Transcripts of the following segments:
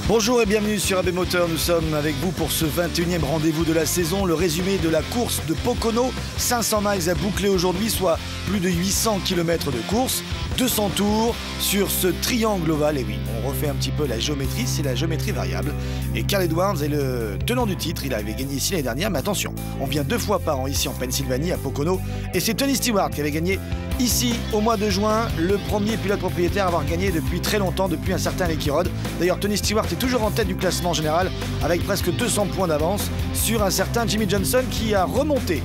Bonjour et bienvenue sur AB Moteur, nous sommes avec vous pour ce 21e rendez-vous de la saison, le résumé de la course de Pocono, 500 miles à boucler aujourd'hui, soit plus de 800 km de course, 200 tours sur ce triangle ovale, et oui, on refait un petit peu la géométrie, c'est la géométrie variable, et Carl Edwards est le tenant du titre, il avait gagné ici l'année dernière, mais attention, on vient 2 fois par an ici en Pennsylvanie, à Pocono, et c'est Tony Stewart qui avait gagné ici au mois de juin, le premier pilote propriétaire à avoir gagné depuis très longtemps, depuis un certain Ricky Rudd. D'ailleurs, Tony Stewart est toujours en tête du classement général avec presque 200 points d'avance sur un certain Jimmie Johnson qui est remonté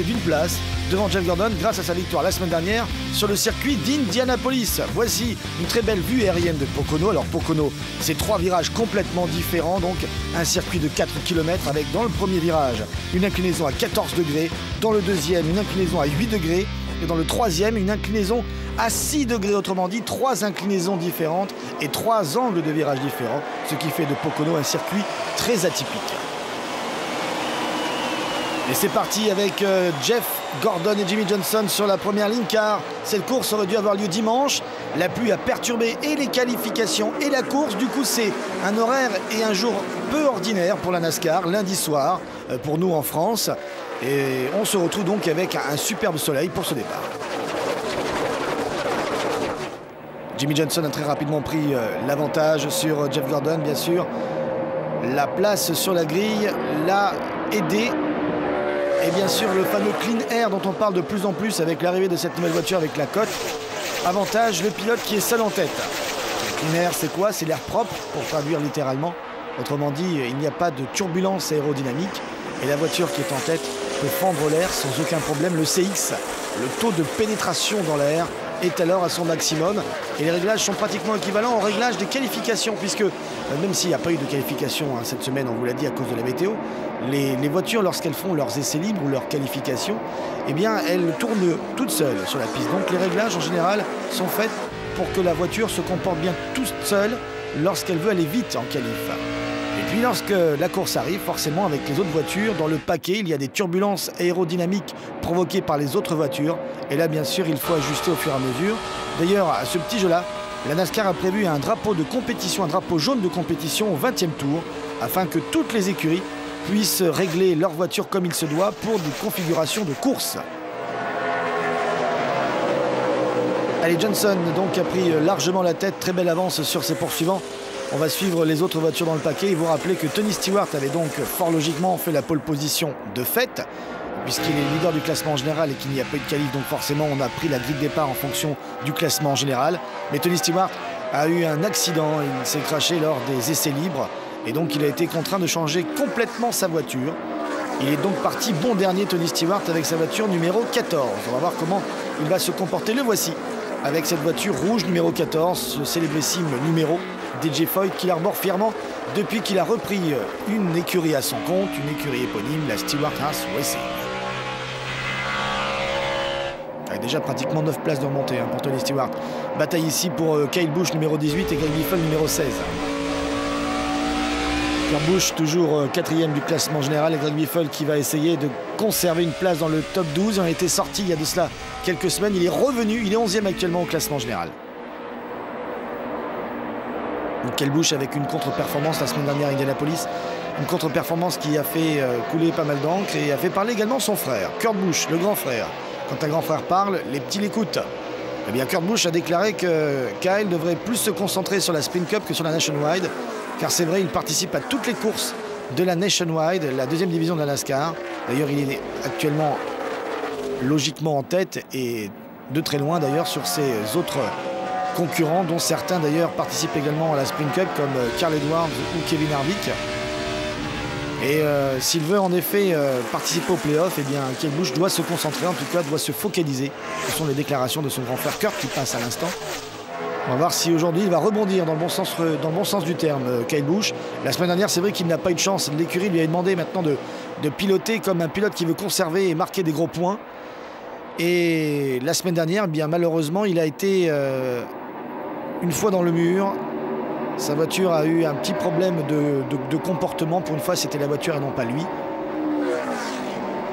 d'une place devant Jeff Gordon grâce à sa victoire la semaine dernière sur le circuit d'Indianapolis. Voici une très belle vue aérienne de Pocono. Alors Pocono, c'est 3 virages complètement différents, donc un circuit de 4 km avec dans le premier virage une inclinaison à 14 degrés, dans le deuxième une inclinaison à 8 degrés et dans le troisième une inclinaison à 6 degrés, autrement dit 3 inclinaisons différentes et 3 angles de virage différents, ce qui fait de Pocono un circuit très atypique. Et c'est parti avec Jeff Gordon et Jimmie Johnson sur la première ligne, car cette course aurait dû avoir lieu dimanche. La pluie a perturbé et les qualifications et la course. Du coup, c'est un horaire et un jour peu ordinaire pour la NASCAR, lundi soir, pour nous en France. Et on se retrouve donc avec un superbe soleil pour ce départ. Jimmie Johnson a très rapidement pris l'avantage sur Jeff Gordon, bien sûr. La place sur la grille l'a aidé. Et bien sûr, le fameux clean air dont on parle de plus en plus avec l'arrivée de cette nouvelle voiture avec la cote. Avantage le pilote qui est seul en tête. Le clean air, c'est quoi? C'est l'air propre, pour traduire littéralement. Autrement dit, il n'y a pas de turbulence aérodynamique. Et la voiture qui est en tête peut fendre l'air sans aucun problème. Le CX, le taux de pénétration dans l'air, est alors à son maximum. Et les réglages sont pratiquement équivalents au réglage des qualifications, puisque même s'il n'y a pas eu de qualification cette semaine, on vous l'a dit à cause de la météo, les voitures, lorsqu'elles font leurs essais libres ou leurs qualifications, eh bien, elles tournent toutes seules sur la piste. Donc les réglages, en général, sont faits pour que la voiture se comporte bien toute seule lorsqu'elle veut aller vite en qualif. Et puis lorsque la course arrive, forcément avec les autres voitures, dans le paquet, il y a des turbulences aérodynamiques provoquées par les autres voitures. Et là, bien sûr, il faut ajuster au fur et à mesure. D'ailleurs, à ce petit jeu-là, la NASCAR a prévu un drapeau de compétition, un drapeau jaune de compétition au 20e tour, afin que toutes les écuries puissent régler leur voiture comme il se doit pour des configurations de course. Allez, Johnson donc a pris largement la tête, très belle avance sur ses poursuivants. On va suivre les autres voitures dans le paquet et vous rappeler que Tony Stewart avait donc fort logiquement fait la pole position de fait, puisqu'il est leader du classement général et qu'il n'y a pas eu de qualif, donc forcément on a pris la grille de départ en fonction du classement général. Mais Tony Stewart a eu un accident, il s'est crashé lors des essais libres et donc il a été contraint de changer complètement sa voiture. Il est donc parti bon dernier, Tony Stewart, avec sa voiture numéro 14. On va voir comment il va se comporter. Le voici avec cette voiture rouge numéro 14, ce célébrissime numéro DJ Foyt qu'il arbore fièrement depuis qu'il a repris une écurie à son compte, une écurie éponyme, la Stewart Haas Racing. Avec déjà pratiquement 9 places de remontée pour Tony Stewart. Bataille ici pour Kyle Busch numéro 18 et Greg Biffle numéro 16. Kurt Busch toujours 4e du classement général et Greg Biffle qui va essayer de conserver une place dans le top 12. Il en était sorti il y a de cela quelques semaines. Il est revenu, il est 11e actuellement au classement général. Kyle Busch avec une contre-performance la semaine dernière à Indianapolis. Une contre-performance qui a fait couler pas mal d'encre et a fait parler également son frère, Kurt Busch, le grand frère. Quand un grand frère parle, les petits l'écoutent. Eh bien, Kurt Busch a déclaré que Kyle devrait plus se concentrer sur la Sprint Cup que sur la Nationwide. Car c'est vrai, il participe à toutes les courses de la Nationwide, la 2e division de la NASCAR. D'ailleurs, il est actuellement logiquement en tête et de très loin d'ailleurs sur ses autres concurrents, dont certains d'ailleurs participent également à la Sprint Cup comme Carl Edwards ou Kevin Harvick. Et s'il veut en effet participer aux playoffs, eh bien Kyle Busch doit se concentrer, en tout cas doit se focaliser. Ce sont les déclarations de son grand frère Kurt qui passe à l'instant. On va voir si aujourd'hui il va rebondir dans le bon sens du terme, Kyle Busch. La semaine dernière, c'est vrai qu'il n'a pas eu de chance. L'écurie lui a demandé maintenant de piloter comme un pilote qui veut conserver et marquer des gros points. Et la semaine dernière, bien malheureusement, il a été une fois dans le mur. Sa voiture a eu un petit problème de comportement. Pour une fois, c'était la voiture et non pas lui.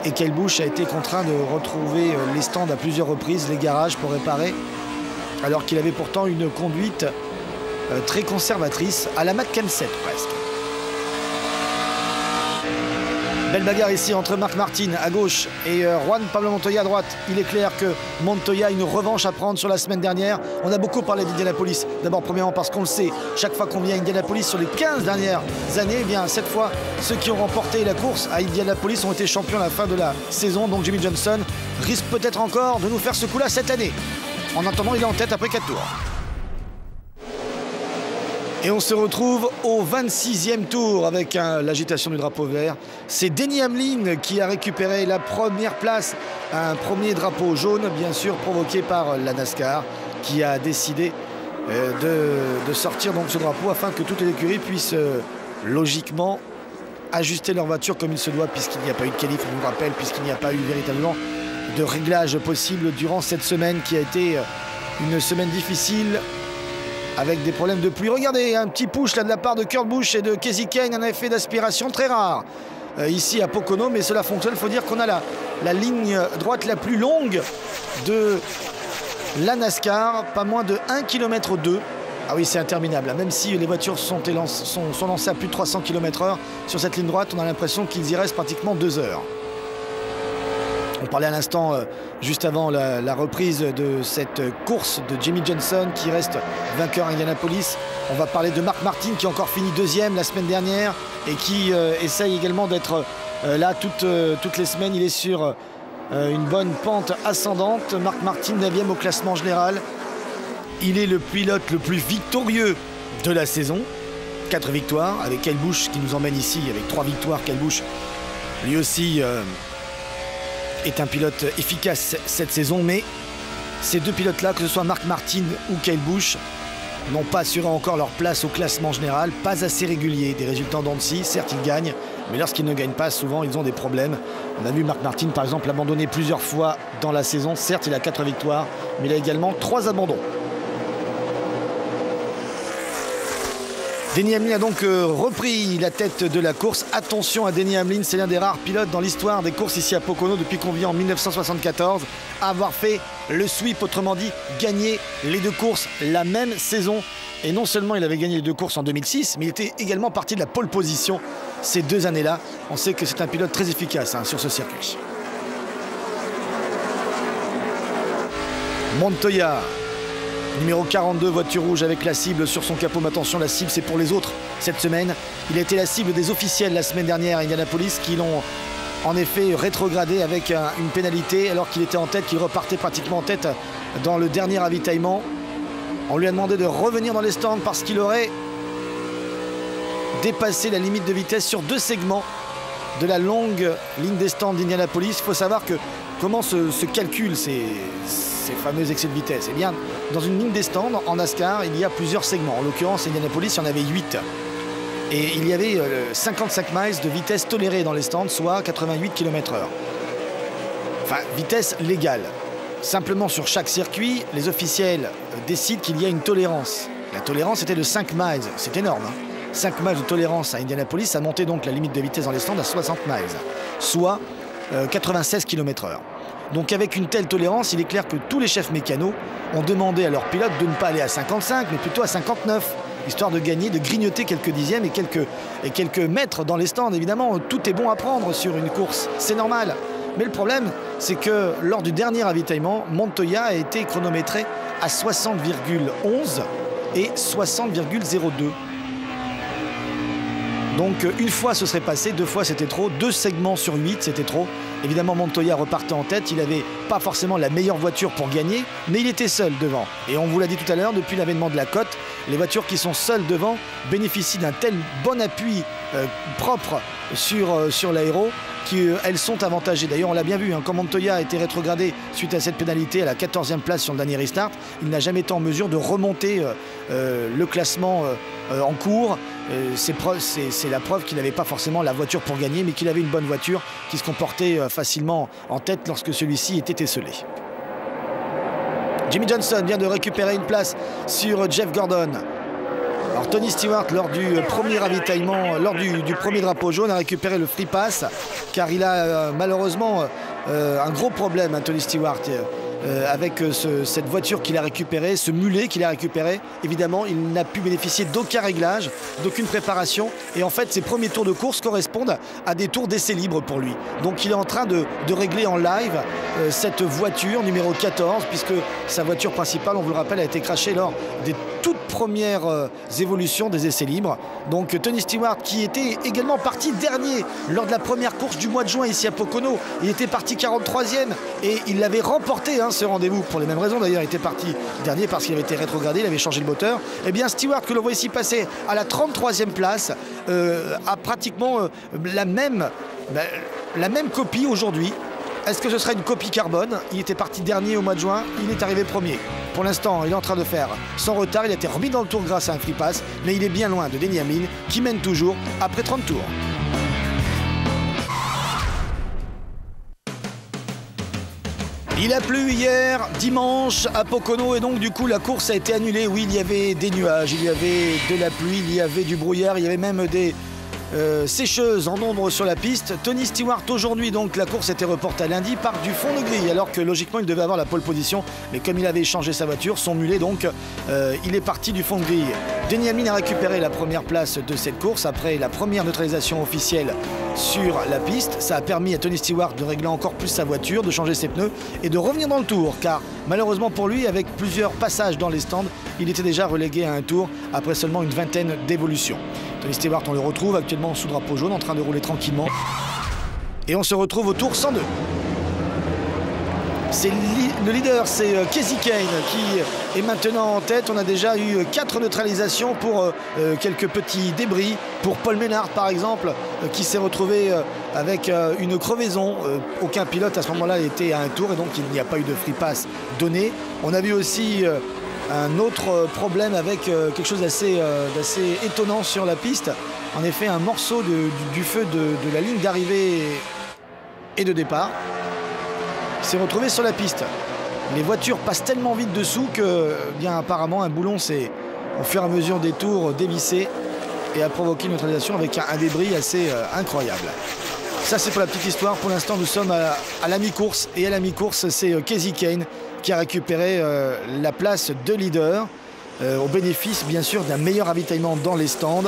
Et Kyle Busch a été contraint de retrouver les stands à plusieurs reprises, les garages pour réparer, alors qu'il avait pourtant une conduite très conservatrice, à la Matt Kenseth presque. Belle bagarre ici entre Marc Martin à gauche et Juan Pablo Montoya à droite. Il est clair que Montoya a une revanche à prendre sur la semaine dernière. On a beaucoup parlé d'Indianapolis. D'abord, premièrement, parce qu'on le sait, chaque fois qu'on vient à Indianapolis sur les 15 dernières années, eh bien, cette fois, ceux qui ont remporté la course à Indianapolis ont été champions à la fin de la saison. Donc Jimmie Johnson risque peut-être encore de nous faire ce coup-là cette année. En attendant, il est en tête après 4 tours. Et on se retrouve au 26e tour avec l'agitation du drapeau vert. C'est Denny Hamlin qui a récupéré la première place. Un premier drapeau jaune, bien sûr, provoqué par la NASCAR, qui a décidé de sortir donc ce drapeau afin que toutes les écuries puissent logiquement ajuster leur voiture comme il se doit, puisqu'il n'y a pas eu de qualif, on nous rappelle, puisqu'il n'y a pas eu véritablement de réglage possible durant cette semaine qui a été une semaine difficile, avec des problèmes de pluie. Regardez, un petit push là de la part de Kurt Busch et de Kasey Kahne, un effet d'aspiration très rare ici à Pocono, mais cela fonctionne. Il faut dire qu'on a la ligne droite la plus longue de la NASCAR, pas moins de 1,2 km. Ah oui, c'est interminable. Même si les voitures sont lancées à plus de 300 km/h sur cette ligne droite, on a l'impression qu'ils y restent pratiquement 2 heures. On parlait à l'instant, juste avant la reprise de cette course de Jimmie Johnson qui reste vainqueur à Indianapolis. On va parler de Marc Martin qui a encore fini 2e la semaine dernière et qui essaye également d'être là toutes les semaines. Il est sur une bonne pente ascendante. Marc Martin 9e au classement général. Il est le pilote le plus victorieux de la saison. 4 victoires avec Kyle Busch qui nous emmène ici avec 3 victoires. Kyle Busch lui aussi est un pilote efficace cette saison, mais ces deux pilotes-là, que ce soit Marc Martin ou Kyle Busch, n'ont pas assuré encore leur place au classement général, pas assez régulier. Des résultats en dents de scie, certes ils gagnent, mais lorsqu'ils ne gagnent pas, souvent ils ont des problèmes. On a vu Marc Martin par exemple abandonner plusieurs fois dans la saison. Certes il a 4 victoires, mais il a également 3 abandons. Denny Hamlin a donc repris la tête de la course. Attention à Denny Hamlin, c'est l'un des rares pilotes dans l'histoire des courses ici à Pocono depuis qu'on vit en 1974 à avoir fait le sweep, autrement dit gagner les 2 courses la même saison. Et non seulement il avait gagné les 2 courses en 2006, mais il était également parti de la pole position ces 2 années-là. On sait que c'est un pilote très efficace sur ce circuit. Montoya, numéro 42, voiture rouge avec la cible sur son capot. Mais attention, la cible c'est pour les autres cette semaine. Il a été la cible des officiels la semaine dernière à Indianapolis qui l'ont en effet rétrogradé avec une pénalité alors qu'il était en tête, qu'il repartait pratiquement en tête dans le dernier ravitaillement. On lui a demandé de revenir dans les stands parce qu'il aurait dépassé la limite de vitesse sur 2 segments de la longue ligne des stands d'Indianapolis. Il faut savoir que comment se calculent ces fameux excès de vitesse. Eh bien, dans une ligne des stands, en NASCAR, il y a plusieurs segments. En l'occurrence, à Indianapolis, il y en avait 8. Et il y avait 55 miles de vitesse tolérée dans les stands, soit 88 km/h. Enfin, vitesse légale. Simplement, sur chaque circuit, les officiels décident qu'il y a une tolérance. La tolérance était de 5 miles. C'est énorme. 5 miles de tolérance à Indianapolis, ça montait donc la limite de vitesse dans les stands à 60 miles, soit 96 km/h. Donc avec une telle tolérance, il est clair que tous les chefs mécanos ont demandé à leurs pilotes de ne pas aller à 55, mais plutôt à 59, histoire de gagner, de grignoter quelques dixièmes et quelques mètres dans les stands. Évidemment, tout est bon à prendre sur une course, c'est normal. Mais le problème, c'est que lors du dernier ravitaillement, Montoya a été chronométré à 60,11 et 60,02. Donc une fois ce serait passé, 2 fois c'était trop, 2 segments sur 8 c'était trop. Évidemment Montoya repartait en tête, il n'avait pas forcément la meilleure voiture pour gagner, mais il était seul devant. Et on vous l'a dit tout à l'heure, depuis l'avènement de la cote, les voitures qui sont seules devant bénéficient d'un tel bon appui propre sur l'aéro qu'elles sont avantagées. D'ailleurs on l'a bien vu, quand Montoya a été rétrogradé suite à cette pénalité à la 14e place sur le dernier restart, il n'a jamais été en mesure de remonter le classement en cours. C'est la preuve qu'il n'avait pas forcément la voiture pour gagner, mais qu'il avait une bonne voiture qui se comportait facilement en tête lorsque celui-ci était esselé. Jimmie Johnson vient de récupérer une place sur Jeff Gordon. Alors Tony Stewart, lors du premier ravitaillement, lors du premier drapeau jaune, a récupéré le free pass car il a malheureusement un gros problème, Tony Stewart. avec cette voiture qu'il a récupérée, ce mulet qu'il a récupéré. Évidemment, il n'a pu bénéficier d'aucun réglage, d'aucune préparation. Et en fait, ses premiers tours de course correspondent à des tours d'essai libre pour lui. Donc il est en train de régler en live cette voiture numéro 14, puisque sa voiture principale, on vous le rappelle, a été crashée lors des toutes premières évolutions des essais libres. Donc Tony Stewart, qui était également parti dernier lors de la première course du mois de juin ici à Pocono, il était parti 43e et il l'avait remporté ce rendez-vous pour les mêmes raisons. D'ailleurs, il était parti dernier parce qu'il avait été rétrogradé, il avait changé le moteur. Et bien Stewart, que l'on voit ici passer à la 33e place, a pratiquement la même copie aujourd'hui. Est-ce que ce sera une copie carbone? Il était parti dernier au mois de juin, il est arrivé premier. Pour l'instant, il est en train de faire son retard. Il a été remis dans le tour grâce à un free pass, mais il est bien loin de Denny Hamlin qui mène toujours après 30 tours. Il a plu hier, dimanche, à Pocono, et donc du coup la course a été annulée. Oui, il y avait des nuages, il y avait de la pluie, il y avait du brouillard, il y avait même des sécheuse en nombre sur la piste. Tony Stewart aujourd'hui, donc la course était reportée à lundi, part du fond de grille alors que logiquement il devait avoir la pole position, mais comme il avait échangé sa voiture, son mulet, donc il est parti du fond de grille. Denny Hamlin a récupéré la première place de cette course après la première neutralisation officielle sur la piste. Ça a permis à Tony Stewart de régler encore plus sa voiture, de changer ses pneus et de revenir dans le tour, car malheureusement pour lui, avec plusieurs passages dans les stands, il était déjà relégué à un tour après seulement une vingtaine d'évolutions. Tony Stewart, on le retrouve actuellement sous drapeau jaune en train de rouler tranquillement. Et on se retrouve au tour 102. Le leader, c'est Kasey Kahne qui est maintenant en tête. On a déjà eu 4 neutralisations pour quelques petits débris. Pour Paul Menard, par exemple, qui s'est retrouvé avec une crevaison. Aucun pilote à ce moment-là était à un tour et donc il n'y a pas eu de free pass donné. On a vu aussi un autre problème avec quelque chose d'assez étonnant sur la piste. En effet, un morceau du feu de la ligne d'arrivée et de départ s'est retrouvé sur la piste. Les voitures passent tellement vite dessous que, bien apparemment, un boulon s'est, au fur et à mesure des tours, dévissé et a provoqué une neutralisation avec un débris assez incroyable. Ça, c'est pour la petite histoire. Pour l'instant, nous sommes à la mi-course. Et à la mi-course, c'est Kasey Kahne qui a récupéré la place de leader au bénéfice, bien sûr, d'un meilleur ravitaillement dans les stands.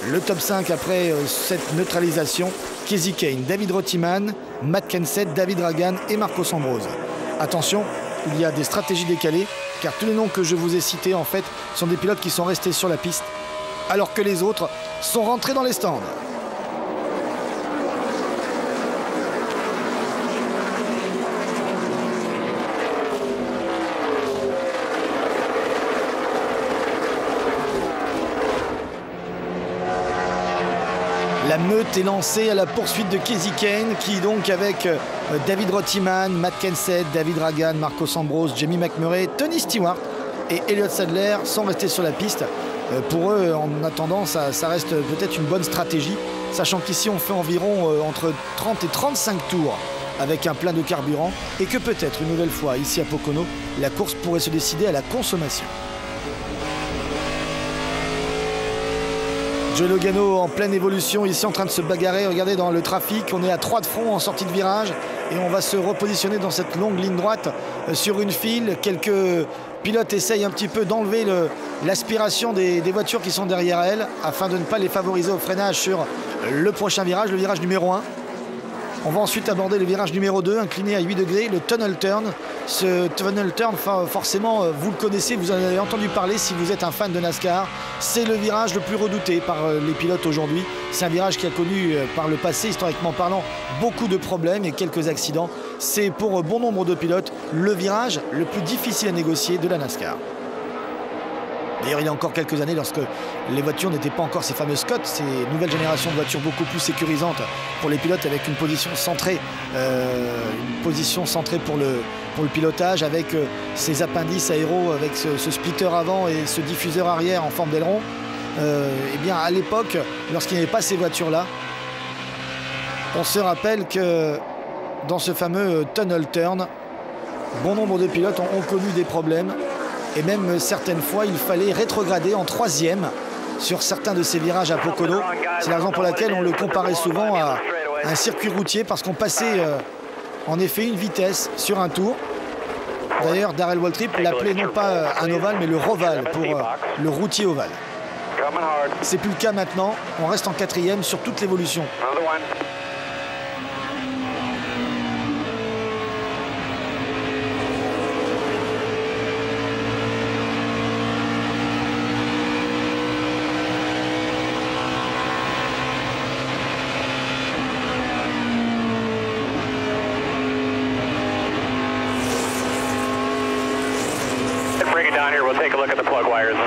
Le top 5 après cette neutralisation, Kasey Kahne, David Reutemann, Matt Kenseth, David Ragan et Marcos Ambrose. Attention, il y a des stratégies décalées, car tous les noms que je vous ai cités, en fait, sont des pilotes qui sont restés sur la piste, alors que les autres sont rentrés dans les stands. La meute est lancée à la poursuite de Kasey Kahne qui donc avec David Reutemann, Matt Kenseth, David Ragan, Marcos Ambrose, Jamie McMurray, Tony Stewart et Elliott Sadler sont restés sur la piste. Pour eux, en attendant, ça reste peut-être une bonne stratégie, sachant qu'ici on fait environ entre 30 et 35 tours avec un plein de carburant et que peut-être une nouvelle fois ici à Pocono, la course pourrait se décider à la consommation. Joey Logano en pleine évolution ici en train de se bagarrer. Regardez dans le trafic, on est à 3 de front en sortie de virage et on va se repositionner dans cette longue ligne droite sur une file. Quelques pilotes essayent un petit peu d'enlever l'aspiration des voitures qui sont derrière elles afin de ne pas les favoriser au freinage sur le prochain virage, le virage numéro 1. On va ensuite aborder le virage numéro 2, incliné à 8 degrés, le tunnel turn. Ce tunnel turn, forcément, vous le connaissez, vous en avez entendu parler si vous êtes un fan de NASCAR. C'est le virage le plus redouté par les pilotes aujourd'hui. C'est un virage qui a connu par le passé, historiquement parlant, beaucoup de problèmes et quelques accidents. C'est pour bon nombre de pilotes le virage le plus difficile à négocier de la NASCAR. D'ailleurs, il y a encore quelques années, lorsque les voitures n'étaient pas encore ces fameuses Scott, ces nouvelles générations de voitures beaucoup plus sécurisantes pour les pilotes, avec une position centrée pour le pilotage, avec ces appendices aéros, avec ce splitter avant et ce diffuseur arrière en forme d'aileron. Eh bien, à l'époque, lorsqu'il n'y avait pas ces voitures-là, on se rappelle que dans ce fameux tunnel turn, bon nombre de pilotes ont connu des problèmes. Et même certaines fois, il fallait rétrograder en 3e sur certains de ces virages à Pocono. C'est la raison pour laquelle on le comparait souvent à un circuit routier, parce qu'on passait en effet une vitesse sur un tour. D'ailleurs, Darrell Waltrip l'appelait non pas un ovale, mais le Roval, pour le routier ovale. C'est plus le cas maintenant. On reste en 4e sur toute l'évolution.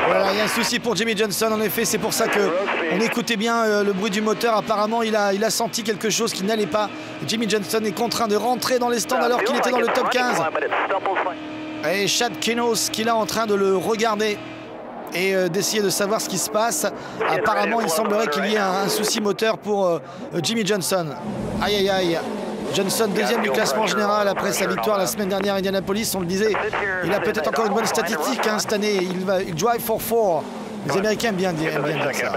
Voilà, il y a un souci pour Jimmie Johnson, en effet, c'est pour ça qu'on écoutait bien le bruit du moteur. Apparemment, il a senti quelque chose qui n'allait pas. Jimmie Johnson est contraint de rentrer dans les stands alors qu'il était dans le top 15. Et Chad Kenoss qui est là en train de le regarder et d'essayer de savoir ce qui se passe. Apparemment, il semblerait qu'il y ait un souci moteur pour Jimmie Johnson. Aïe, aïe, aïe. Johnson, deuxième du classement général après sa victoire la semaine dernière à Indianapolis. On le disait, il a peut-être encore une bonne statistique cette année. Il drive for 4. Les Américains aiment bien dire ça.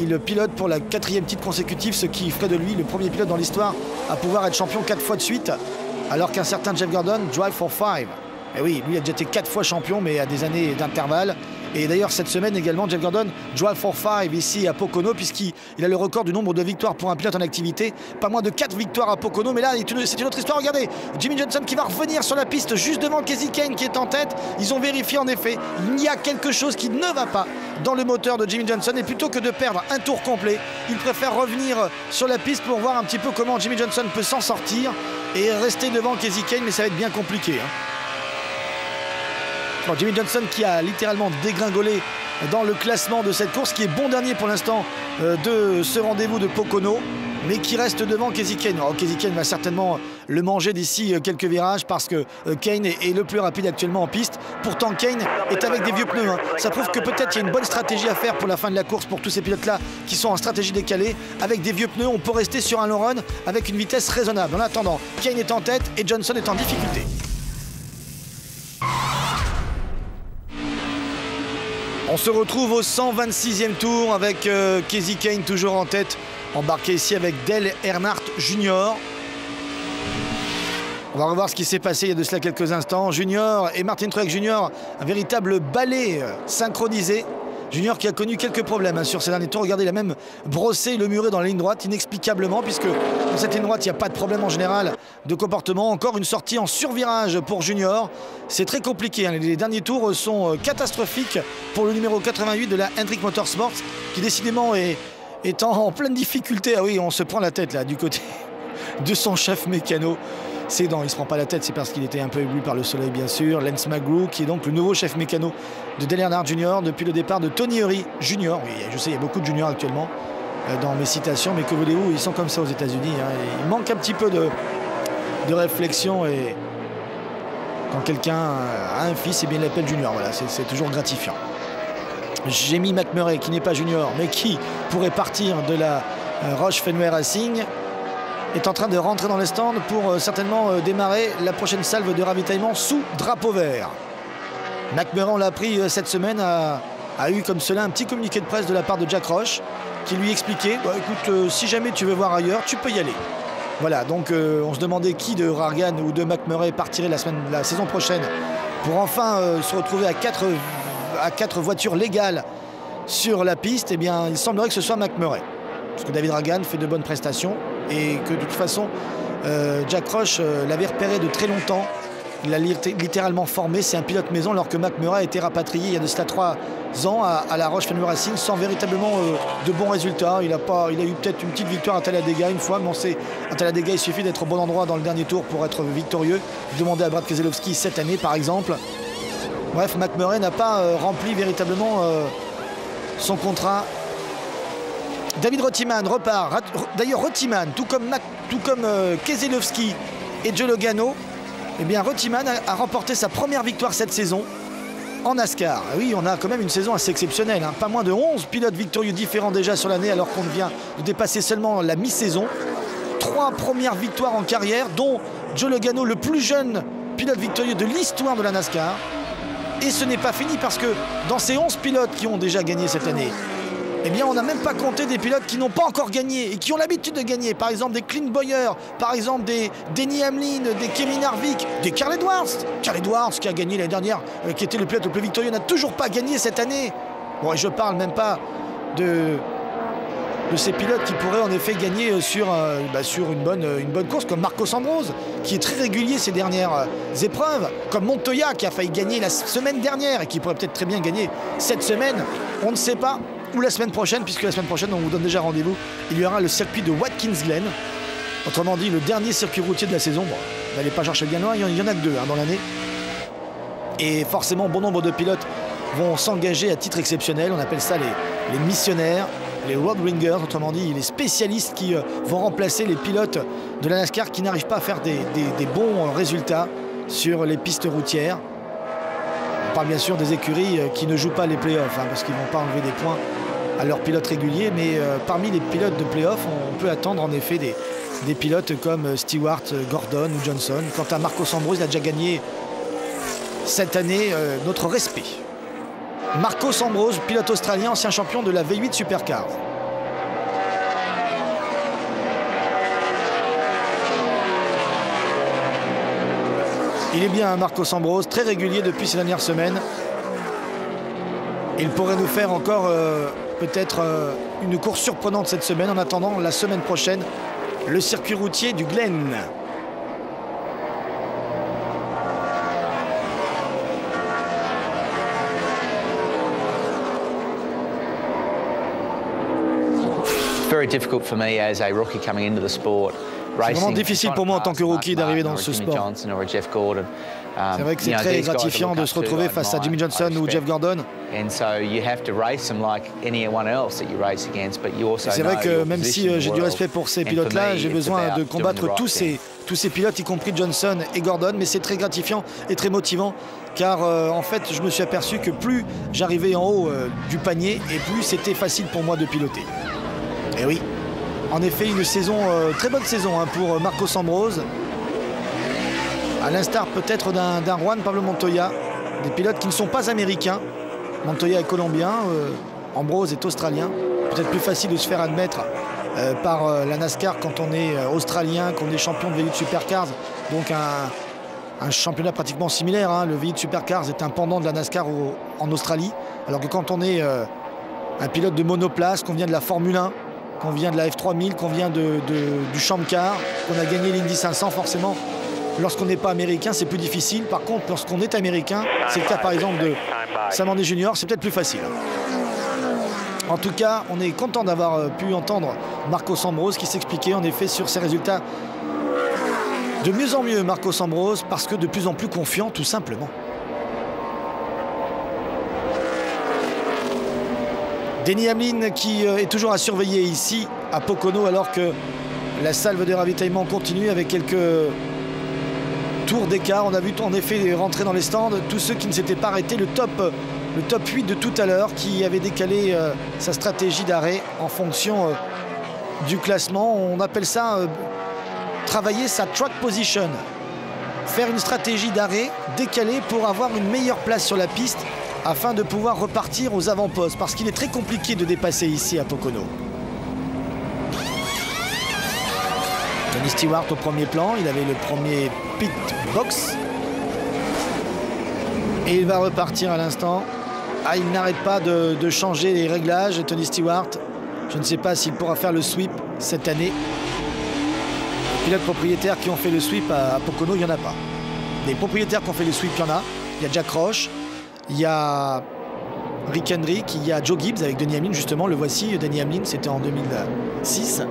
Il pilote pour la 4e titre consécutive, ce qui ferait de lui le premier pilote dans l'histoire à pouvoir être champion 4 fois de suite, alors qu'un certain Jeff Gordon drive for 5. Et oui, lui a déjà été 4 fois champion, mais à des années d'intervalle. Et d'ailleurs, cette semaine également, Jeff Gordon drive for 5 ici à Pocono, puisqu'il a le record du nombre de victoires pour un pilote en activité. Pas moins de 4 victoires à Pocono, mais là, c'est une autre histoire. Regardez, Jimmie Johnson qui va revenir sur la piste juste devant Kasey Kahne qui est en tête. Ils ont vérifié en effet, il y a quelque chose qui ne va pas dans le moteur de Jimmie Johnson. Et plutôt que de perdre un tour complet, il préfère revenir sur la piste pour voir un petit peu comment Jimmie Johnson peut s'en sortir et rester devant Kasey Kahne, mais ça va être bien compliqué. Bon, Jimmie Johnson qui a littéralement dégringolé dans le classement de cette course, qui est bon dernier pour l'instant de ce rendez-vous de Pocono, mais qui reste devant Kasey Kahne. Alors, Kasey Kahne va certainement le manger d'ici quelques virages parce que Kahne est le plus rapide actuellement en piste. Pourtant, Kahne est avec des vieux pneus. Ça prouve que peut-être il y a une bonne stratégie à faire pour la fin de la course pour tous ces pilotes-là qui sont en stratégie décalée. Avec des vieux pneus, on peut rester sur un long run avec une vitesse raisonnable. En attendant, Kahne est en tête et Johnson est en difficulté. On se retrouve au 126e tour avec Kasey Kahne toujours en tête, embarqué ici avec Dale Earnhardt Jr. On va revoir ce qui s'est passé il y a de cela quelques instants. Junior et Martin Truex Jr., un véritable balai synchronisé. Junior qui a connu quelques problèmes sur ces derniers tours. Regardez, il a même brossé le muret dans la ligne droite inexplicablement, puisque dans cette ligne droite, il n'y a pas de problème en général de comportement. Encore une sortie en survirage pour Junior. C'est très compliqué. Les derniers tours sont catastrophiques pour le numéro 88 de la Hendrick Motorsports, qui décidément est en pleine difficulté. Ah oui, on se prend la tête là du côté de son chef mécano. Il ne se prend pas la tête, c'est parce qu'il était un peu ébloui par le soleil, bien sûr. Lance McGrew, qui est donc le nouveau chef mécano de Dale Earnhardt Jr. depuis le départ de Tony Eury Jr. Oui, je sais, il y a beaucoup de juniors actuellement dans mes citations, mais que voulez-vous, ils sont comme ça aux États-Unis. Il manque un petit peu de réflexion, et quand quelqu'un a un fils, eh bien, il l'appelle Junior. Voilà, c'est toujours gratifiant. Jamie McMurray, qui n'est pas junior, mais qui pourrait partir de la Roush Fenway Racing, est en train de rentrer dans les stands pour certainement démarrer la prochaine salve de ravitaillement sous drapeau vert. McMurray, on l'a appris cette semaine, a eu comme cela un petit communiqué de presse de la part de Jack Roush qui lui expliquait écoute, si jamais tu veux voir ailleurs, tu peux y aller. Voilà, donc on se demandait qui de Rargan ou de McMurray partirait la saison prochaine pour enfin se retrouver à quatre voitures légales sur la piste. Eh bien, il semblerait que ce soit McMurray, parce que David Rargan fait de bonnes prestations et que de toute façon Jack Roush l'avait repéré de très longtemps. Il l'a littéralement formé. C'est un pilote maison, alors que McMurray a été rapatrié il y a de cela 3 ans à la Roush Fenway Racing sans véritablement de bons résultats. Il a eu peut-être une petite victoire à Talladega une fois, mais on sait à Talladega il suffit d'être au bon endroit dans le dernier tour pour être victorieux. Demandez à Brad Keselowski cette année par exemple. Bref, McMurray n'a pas rempli véritablement son contrat. David Reutemann repart. D'ailleurs, Reutemann, tout comme Keselowski et Joe Logano, eh bien, Reutemann a remporté sa première victoire cette saison en NASCAR. Oui, on a quand même une saison assez exceptionnelle. Pas moins de 11 pilotes victorieux différents déjà sur l'année, alors qu'on vient de dépasser seulement la mi-saison. 3 premières victoires en carrière, dont Joe Logano, le plus jeune pilote victorieux de l'histoire de la NASCAR. Et ce n'est pas fini, parce que dans ces 11 pilotes qui ont déjà gagné cette année, eh bien on n'a même pas compté des pilotes qui n'ont pas encore gagné et qui ont l'habitude de gagner. Par exemple des Clint Bowyer, par exemple des Denny Hamlin, des Kevin Harvick, des Carl Edwards. Carl Edwards qui a gagné l'année dernière, qui était le pilote le plus victorieux, n'a toujours pas gagné cette année. Bon, et je parle même pas de ces pilotes qui pourraient en effet gagner sur une bonne course, comme Marcos Ambrose, qui est très régulier ces dernières épreuves, comme Montoya qui a failli gagner la semaine dernière et qui pourrait peut-être très bien gagner cette semaine, on ne sait pas, ou la semaine prochaine, puisque la semaine prochaine on vous donne déjà rendez-vous, il y aura le circuit de Watkins Glen, autrement dit le dernier circuit routier de la saison. Bon, n'allez pas chercher bien loin, il y en a que deux dans l'année, et forcément bon nombre de pilotes vont s'engager à titre exceptionnel, on appelle ça les missionnaires, les road ringers, autrement dit les spécialistes qui vont remplacer les pilotes de la NASCAR qui n'arrivent pas à faire des bons résultats sur les pistes routières. On parle bien sûr des écuries qui ne jouent pas les playoffs, parce qu'ils ne vont pas enlever des points à leurs pilotes réguliers, mais parmi les pilotes de playoffs, on peut attendre en effet des pilotes comme Stewart, Gordon ou Johnson. Quant à Marcos Ambrose, il a déjà gagné cette année, notre respect. Marcos Ambrose, pilote australien, ancien champion de la V8 Supercars. Il est bien, Marcos Ambrose, très régulier depuis ces dernières semaines. Il pourrait nous faire encore peut-être une course surprenante cette semaine. En attendant, la semaine prochaine, le circuit routier du Glen. C'est vraiment difficile pour moi en tant que rookie d'arriver dans ce sport. C'est vrai que c'est très gratifiant de se retrouver face à Jimmy Johnson ou Jeff Gordon. C'est vrai que même si j'ai du respect pour ces pilotes-là, j'ai besoin de combattre tous ces pilotes, y compris Johnson et Gordon. Mais c'est très gratifiant et très motivant, car en fait, je me suis aperçu que plus j'arrivais en haut du panier, et plus c'était facile pour moi de piloter. Et oui, en effet, une saison, très bonne saison pour Marcos Ambrose. À l'instar peut-être d'un Juan Pablo Montoya, des pilotes qui ne sont pas américains. Montoya est colombien, Ambrose est australien. Peut-être plus facile de se faire admettre par la NASCAR quand on est australien, qu'on est champion de V8 Supercars. Donc un championnat pratiquement similaire. Le V8 Supercars est un pendant de la NASCAR en Australie. Alors que quand on est un pilote de monoplace, qu'on vient de la Formule 1, qu'on vient de la F3000, qu'on vient du Champ Car, qu'on a gagné l'Indy 500, forcément, lorsqu'on n'est pas américain, c'est plus difficile. Par contre, lorsqu'on est américain, c'est le cas par exemple de Sam Handy Junior, c'est peut-être plus facile. En tout cas, on est content d'avoir pu entendre Marcos Ambrose qui s'expliquait en effet sur ses résultats. De mieux en mieux, Marcos Ambrose, parce que de plus en plus confiant, tout simplement. Denny Hamlin qui est toujours à surveiller ici à Pocono, alors que la salve de ravitaillement continue avec quelques tours d'écart. On a vu en effet rentrer dans les stands tous ceux qui ne s'étaient pas arrêtés. Le top 8 de tout à l'heure qui avait décalé sa stratégie d'arrêt en fonction du classement. On appelle ça travailler sa track position. Faire une stratégie d'arrêt décalée pour avoir une meilleure place sur la piste, afin de pouvoir repartir aux avant-postes, parce qu'il est très compliqué de dépasser ici à Pocono. Tony Stewart au premier plan, il avait le premier pit box. Et il va repartir à l'instant. Ah, il n'arrête pas de changer les réglages, Tony Stewart. Je ne sais pas s'il pourra faire le sweep cette année. Les pilotes propriétaires qui ont fait le sweep à Pocono, il n'y en a pas. Des propriétaires qui ont fait le sweep, il y en a. Il y a Jack Roche. Il y a Rick Hendrick, il y a Joe Gibbs avec Denny Hamlin, justement, le voici, Denny Hamlin, c'était en 2006.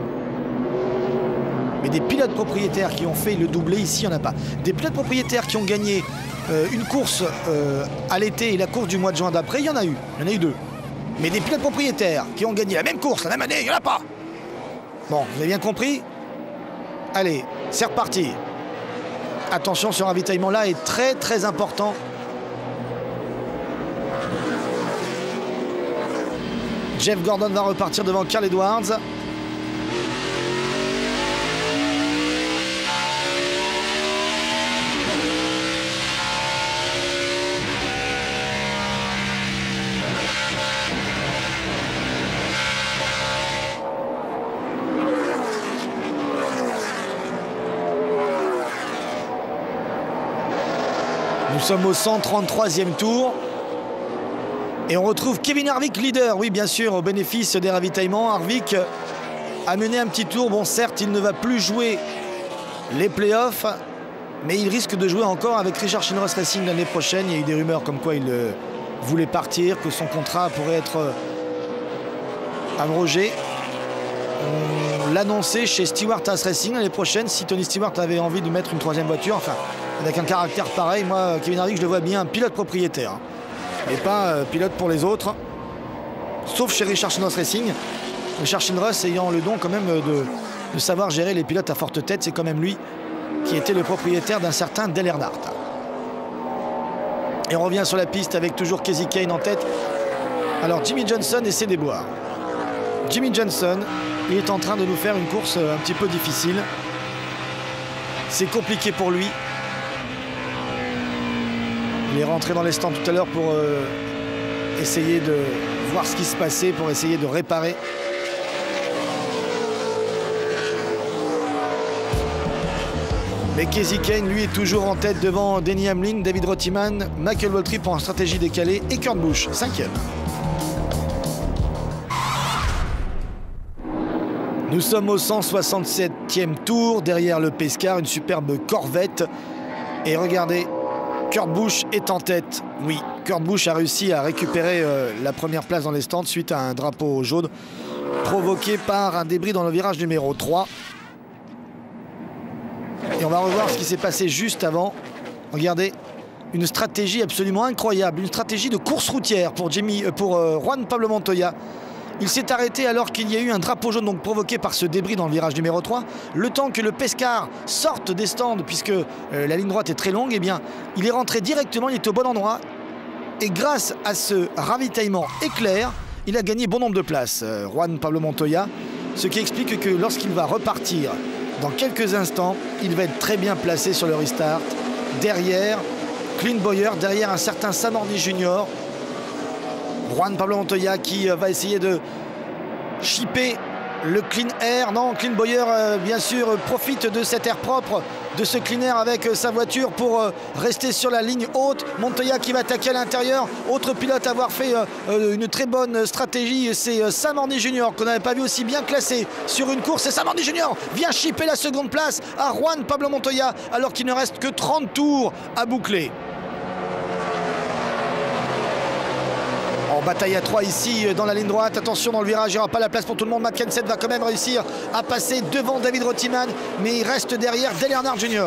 Mais des pilotes propriétaires qui ont fait le doublé, ici, il n'y en a pas. Des pilotes propriétaires qui ont gagné une course à l'été et la course du mois de juin d'après, il y en a eu. Il y en a eu deux. Mais des pilotes propriétaires qui ont gagné la même course la même année, il n'y en a pas. Bon, vous avez bien compris? Allez, c'est reparti. Attention, ce ravitaillement-là est très très important. Jeff Gordon va repartir devant Carl Edwards. Nous sommes au 133e tour. Et on retrouve Kevin Harvick leader. Oui, bien sûr, au bénéfice des ravitaillements. Harvick a mené un petit tour. Bon, certes, il ne va plus jouer les playoffs, mais il risque de jouer encore avec Richard Childress Racing l'année prochaine. Il y a eu des rumeurs comme quoi il voulait partir, que son contrat pourrait être abrogé. On l'annonçait chez Stewart Haas Racing l'année prochaine. Si Tony Stewart avait envie de mettre une troisième voiture, enfin, avec un caractère pareil, moi, Kevin Harvick, je le vois bien un pilote propriétaire. Et pas pilote pour les autres. Sauf chez Richard Childress Racing. Richard Childress ayant le don quand même de savoir gérer les pilotes à forte tête. C'est quand même lui qui était le propriétaire d'un certain Dale Earnhardt. Et on revient sur la piste avec toujours Kasey Kahne en tête. Alors Jimmie Johnson essaie des boires. Jimmie Johnson, il est en train de nous faire une course un petit peu difficile. C'est compliqué pour lui. Il est rentré dans les stands tout à l'heure pour essayer de voir ce qui se passait, pour essayer de réparer. Mais Kasey Kahne, lui, est toujours en tête devant Denny Hamlin, David Reutemann, Michael Waltrip en stratégie décalée et Kurt Busch, 5e. Nous sommes au 167e tour, derrière le Pescar, une superbe Corvette. Et regardez, Kurt Busch est en tête. Oui, Kurt Busch a réussi à récupérer la première place dans les stands suite à un drapeau jaune provoqué par un débris dans le virage numéro 3. Et on va revoir ce qui s'est passé juste avant. Regardez, une stratégie absolument incroyable, une stratégie de course routière pour Juan Pablo Montoya. Il s'est arrêté alors qu'il y a eu un drapeau jaune donc provoqué par ce débris dans le virage numéro 3. Le temps que le Pescar sorte des stands, puisque la ligne droite est très longue, eh bien, il est rentré directement, il est au bon endroit. Et grâce à ce ravitaillement éclair, il a gagné bon nombre de places, Juan Pablo Montoya. Ce qui explique que lorsqu'il va repartir dans quelques instants, il va être très bien placé sur le restart. Derrière Clint Bowyer, derrière un certain Sam Horny Jr. Juan Pablo Montoya qui va essayer de chipper le clean air. Non, Clint Bowyer, bien sûr, profite de cet air propre, de ce clean air avec sa voiture pour rester sur la ligne haute. Montoya qui va attaquer à l'intérieur. Autre pilote à avoir fait une très bonne stratégie, c'est Sam Horny Jr. qu'on n'avait pas vu aussi bien classé sur une course. Et Sam Horny Jr. vient chipper la seconde place à Juan Pablo Montoya alors qu'il ne reste que 30 tours à boucler. En bataille à 3 ici dans la ligne droite. Attention dans le virage, il n'y aura pas la place pour tout le monde. Matt Kenseth va quand même réussir à passer devant David Reutemann, mais il reste derrière Dale Earnhardt Jr.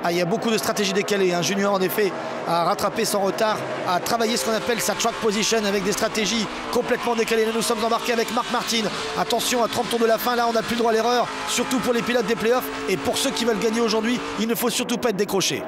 Ah, il y a beaucoup de stratégies décalées. Junior, en effet, a rattrapé son retard, a travaillé ce qu'on appelle sa track position avec des stratégies complètement décalées. Là, nous sommes embarqués avec Marc Martin. Attention, à 30 tours de la fin, là, on n'a plus le droit à l'erreur, surtout pour les pilotes des playoffs. Et pour ceux qui veulent gagner aujourd'hui, il ne faut surtout pas être décroché.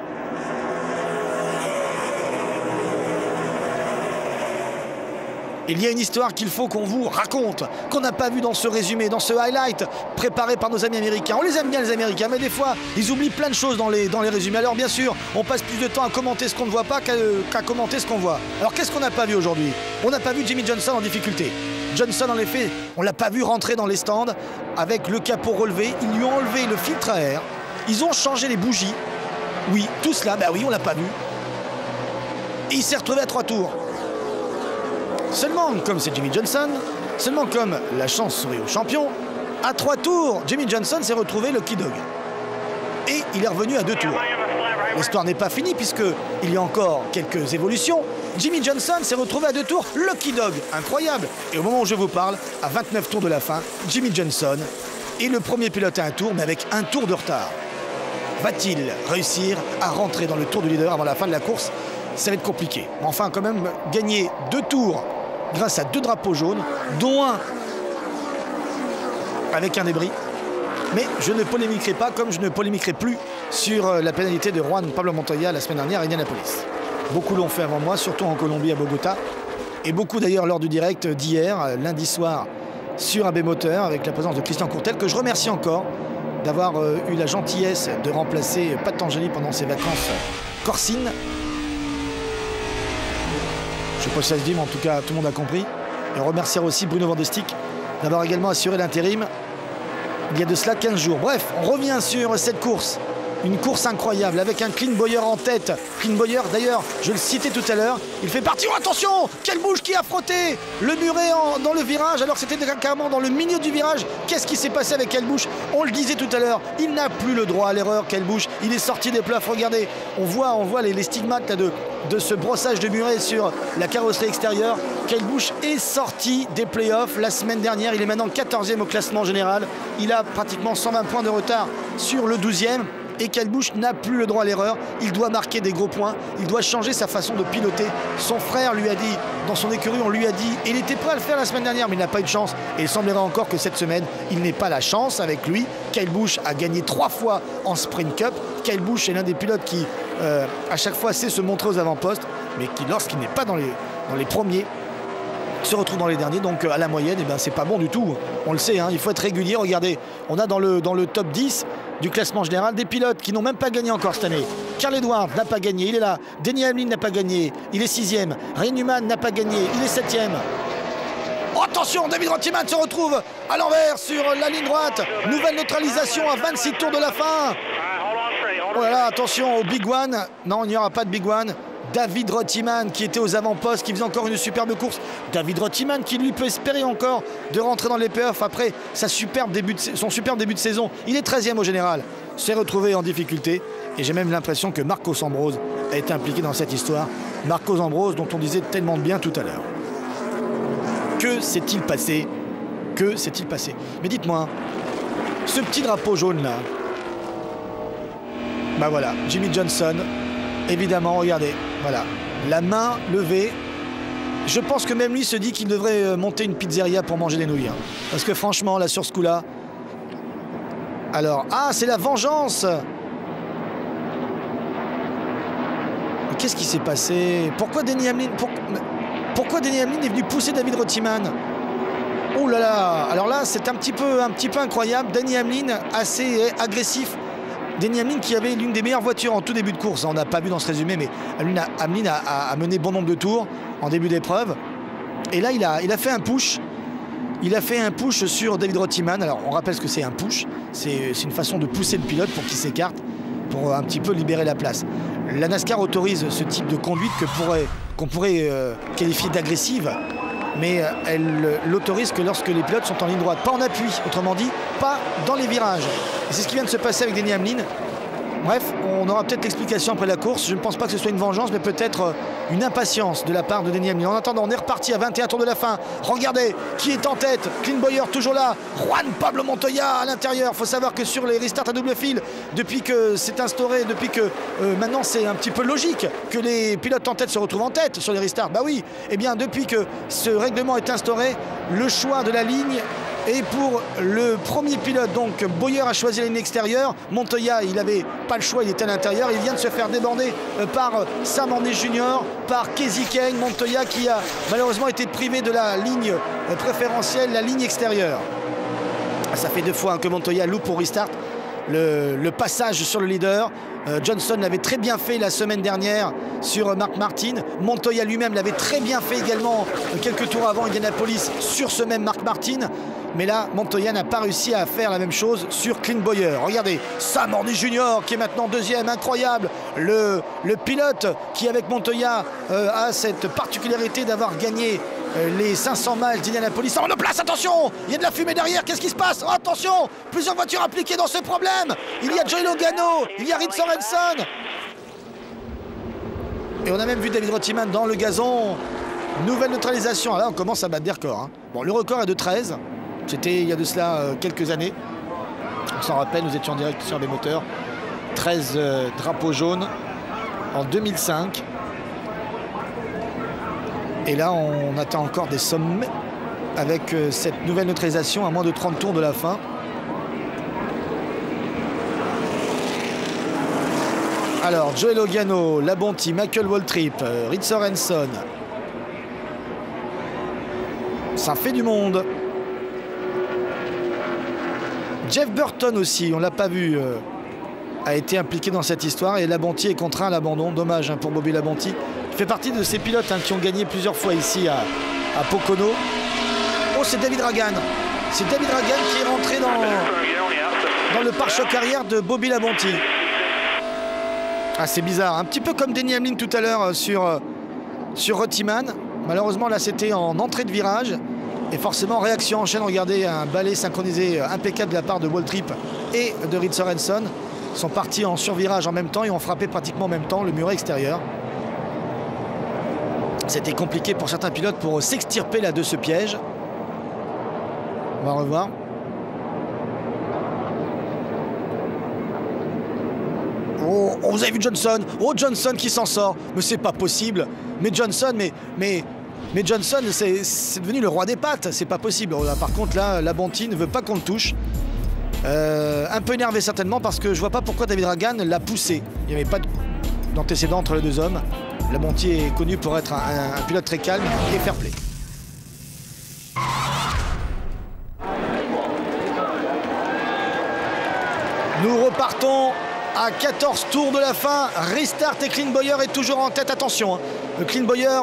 Il y a une histoire qu'il faut qu'on vous raconte, qu'on n'a pas vu dans ce résumé, dans ce highlight préparé par nos amis américains. On les aime bien les Américains, mais des fois, ils oublient plein de choses dans les résumés. Alors bien sûr, on passe plus de temps à commenter ce qu'on ne voit pas qu'à commenter ce qu'on voit. Alors qu'est-ce qu'on n'a pas vu aujourd'hui? On n'a pas vu Jimmie Johnson en difficulté. Johnson, en effet, on ne l'a pas vu rentrer dans les stands avec le capot relevé. Ils lui ont enlevé le filtre à air. Ils ont changé les bougies. Oui, tout cela, bah oui, on ne l'a pas vu. Et il s'est retrouvé à 3 tours. Seulement, comme c'est Jimmie Johnson, seulement comme la chance sourit aux champions, à 3 tours, Jimmie Johnson s'est retrouvé lucky dog. Et il est revenu à 2 tours. L'histoire n'est pas finie puisqu'il y a encore quelques évolutions. Jimmie Johnson s'est retrouvé à 2 tours, lucky dog, incroyable. Et au moment où je vous parle, à 29 tours de la fin, Jimmie Johnson est le premier pilote à 1 tour, mais avec 1 tour de retard. Va-t-il réussir à rentrer dans le tour du leader avant la fin de la course? Ça va être compliqué. Enfin, quand même, gagner 2 tours grâce à 2 drapeaux jaunes, dont un avec un débris. Mais je ne polémiquerai pas, comme je ne polémiquerai plus sur la pénalité de Juan Pablo Montoya la semaine dernière à Indianapolis. Beaucoup l'ont fait avant moi, surtout en Colombie, à Bogota. Et beaucoup d'ailleurs lors du direct d'hier, lundi soir, sur AB Moteur, avec la présence de Christian Courtel, que je remercie encore d'avoir eu la gentillesse de remplacer Pat Angeli pendant ses vacances corsines. Je ne sais pas si ça se dit, mais en tout cas, tout le monde a compris. Et on remerciera aussi Bruno Vandestick d'avoir également assuré l'intérim il y a de cela 15 jours. Bref, on revient sur cette course Une course incroyable avec un Clint Bowyer en tête. Clint Bowyer, d'ailleurs, je le citais tout à l'heure, il fait partie. Oh, attention, quelle bouche qui a frotté le muret dans le virage, alors que c'était carrément dans le milieu du virage. Qu'est-ce qui s'est passé avec Kelbouche? On le disait tout à l'heure, il n'a plus le droit à l'erreur, Kelbouche. Il est sorti des playoffs. Regardez, on voit les stigmates là, de ce brossage de muret sur la carrosserie extérieure. Kelbouche est sorti des playoffs la semaine dernière. Il est maintenant 14e au classement général. Il a pratiquement 120 points de retard sur le 12e. Et Kelbouche n'a plus le droit à l'erreur. Il doit marquer des gros points. Il doit changer sa façon de piloter. Son frère lui a dit, dans son écurie, on lui a dit, et il était prêt à le faire la semaine dernière, mais il n'a pas eu de chance. Et il semblerait encore que cette semaine, il n'ait pas la chance avec lui. Kelbouche a gagné 3 fois en Sprint Cup. Kelbouche est l'un des pilotes qui, à chaque fois, sait se montrer aux avant-postes, mais qui, lorsqu'il n'est pas dans les premiers, se retrouve dans les derniers. Donc à la moyenne, eh ben, c'est pas bon du tout. On le sait, hein, il faut être régulier. Regardez, on a dans le top 10 du classement général des pilotes qui n'ont même pas gagné encore cette année. Carl Edwards n'a pas gagné, il est là. Denny Hamlin n'a pas gagné, il est 6e. Ray Newman n'a pas gagné, il est 7e. Oh, attention, David Reutemann se retrouve à l'envers sur la ligne droite. Nouvelle neutralisation à 26 tours de la fin. Oh là là, attention au Big One. Non, il n'y aura pas de Big One. David Reutemann qui était aux avant-postes, qui faisait encore une superbe course. David Reutemann qui lui peut espérer encore de rentrer dans les playoffs après son superbe début de saison. Il est 13e au général, s'est retrouvé en difficulté. Et j'ai même l'impression que Marcos Ambrose a été impliqué dans cette histoire. Marcos Ambrose dont on disait tellement de bien tout à l'heure. Que s'est-il passé? Que s'est-il passé? Mais dites-moi, ce petit drapeau jaune là, bah voilà, Jimmie Johnson. Évidemment, regardez, voilà, la main levée. Je pense que même lui se dit qu'il devrait monter une pizzeria pour manger des nouilles. Hein. Parce que franchement, là, sur ce coup-là... Alors, ah, c'est la vengeance. Qu'est-ce qui s'est passé? Pourquoi Denny Hamlin est venu pousser David Reutemann? Oh là là. Alors là, c'est un petit peu incroyable. Denny Hamlin, assez agressif. Denny Hamlin qui avait l'une des meilleures voitures en tout début de course. On n'a pas vu dans ce résumé, mais Hamlin a mené bon nombre de tours en début d'épreuve. Et là, il a fait un push. Il a fait un push sur David Reutemann. Alors, on rappelle ce que c'est un push. C'est une façon de pousser le pilote pour qu'il s'écarte, pour un petit peu libérer la place. La NASCAR autorise ce type de conduite qu'on pourrait qualifier d'agressive, mais elle l'autorise que lorsque les pilotes sont en ligne droite, pas en appui, autrement dit, pas dans les virages. Et c'est ce qui vient de se passer avec Denny Hamlin. Bref, on aura peut-être l'explication après la course. Je ne pense pas que ce soit une vengeance, mais peut-être une impatience de la part de Denny Hamlin. En attendant, on est reparti à 21 tours de la fin. Regardez qui est en tête. Clint Bowyer toujours là. Juan Pablo Montoya à l'intérieur. Il faut savoir que sur les restarts à double fil, depuis que c'est instauré, depuis que maintenant c'est un petit peu logique que les pilotes en tête se retrouvent en tête sur les restarts. Bah oui, eh bien depuis que ce règlement est instauré, le choix de la ligne. Et pour le premier pilote, donc Bowyer a choisi la ligne extérieure. Montoya, il n'avait pas le choix, il était à l'intérieur. Il vient de se faire déborder par Sam Hornish Jr., par Kasey Kahne. Montoya qui a malheureusement été privé de la ligne préférentielle, la ligne extérieure. Ça fait 2 fois que Montoya loupe au restart le passage sur le leader. Johnson l'avait très bien fait la semaine dernière sur Mark Martin. Montoya lui-même l'avait très bien fait également quelques tours avant Indianapolis sur ce même Mark Martin. Mais là, Montoya n'a pas réussi à faire la même chose sur Clint Bowyer. Regardez, Sam Hornish Jr. qui est maintenant 2e, incroyable. Le pilote qui, avec Montoya, a cette particularité d'avoir gagné les 500 miles d'Indianapolis. En place, attention, il y a de la fumée derrière, qu'est-ce qui se passe? Oh, attention, plusieurs voitures impliquées dans ce problème. Il y a Joey Logano, il y a Reed Sorenson. Et on a même vu David Reutemann dans le gazon. Nouvelle neutralisation. Là, on commence à battre des records. Hein. Bon, le record est de 13. C'était il y a de cela quelques années. On s'en rappelle, nous étions en direct sur les moteurs. 13 drapeaux jaunes en 2005. Et là, on attend encore des sommets avec cette nouvelle neutralisation à moins de 30 tours de la fin. Alors, Joey Logano, Labonte, Michael Waltrip, Reed Sorenson. Ça fait du monde. Jeff Burton aussi, on ne l'a pas vu, a été impliqué dans cette histoire. Et Labonte est contraint à l'abandon. Dommage pour Bobby Labonte. Il fait partie de ces pilotes qui ont gagné plusieurs fois ici à Pocono. Oh, c'est David Ragan. C'est David Ragan qui est rentré dans le pare-choc arrière de Bobby Labonte. Ah, c'est bizarre, un petit peu comme Denny Hamlin tout à l'heure sur Reutemann. Malheureusement là c'était en entrée de virage et forcément réaction en chaîne. Regardez, un balai synchronisé impeccable de la part de Waltrip et de Reed Sorenson. Ils sont partis en survirage en même temps et ont frappé pratiquement en même temps le muret extérieur. C'était compliqué pour certains pilotes pour s'extirper là de ce piège. On va revoir. Oh, vous avez vu Johnson? Oh, Johnson qui s'en sort. Mais c'est pas possible. Mais Johnson, mais Johnson, c'est devenu le roi des pattes. C'est pas possible. Oh, là, par contre, là, la Bonti ne veut pas qu'on le touche. Un peu énervé certainement parce que je vois pas pourquoi David Ragan l'a poussé. Il n'y avait pas d'antécédent entre les deux hommes. La Bonti est connu pour être un pilote très calme et fair play. Nous repartons à 14 tours de la fin. Restart et Clint Bowyer est toujours en tête. Attention, hein. Le Clint Bowyer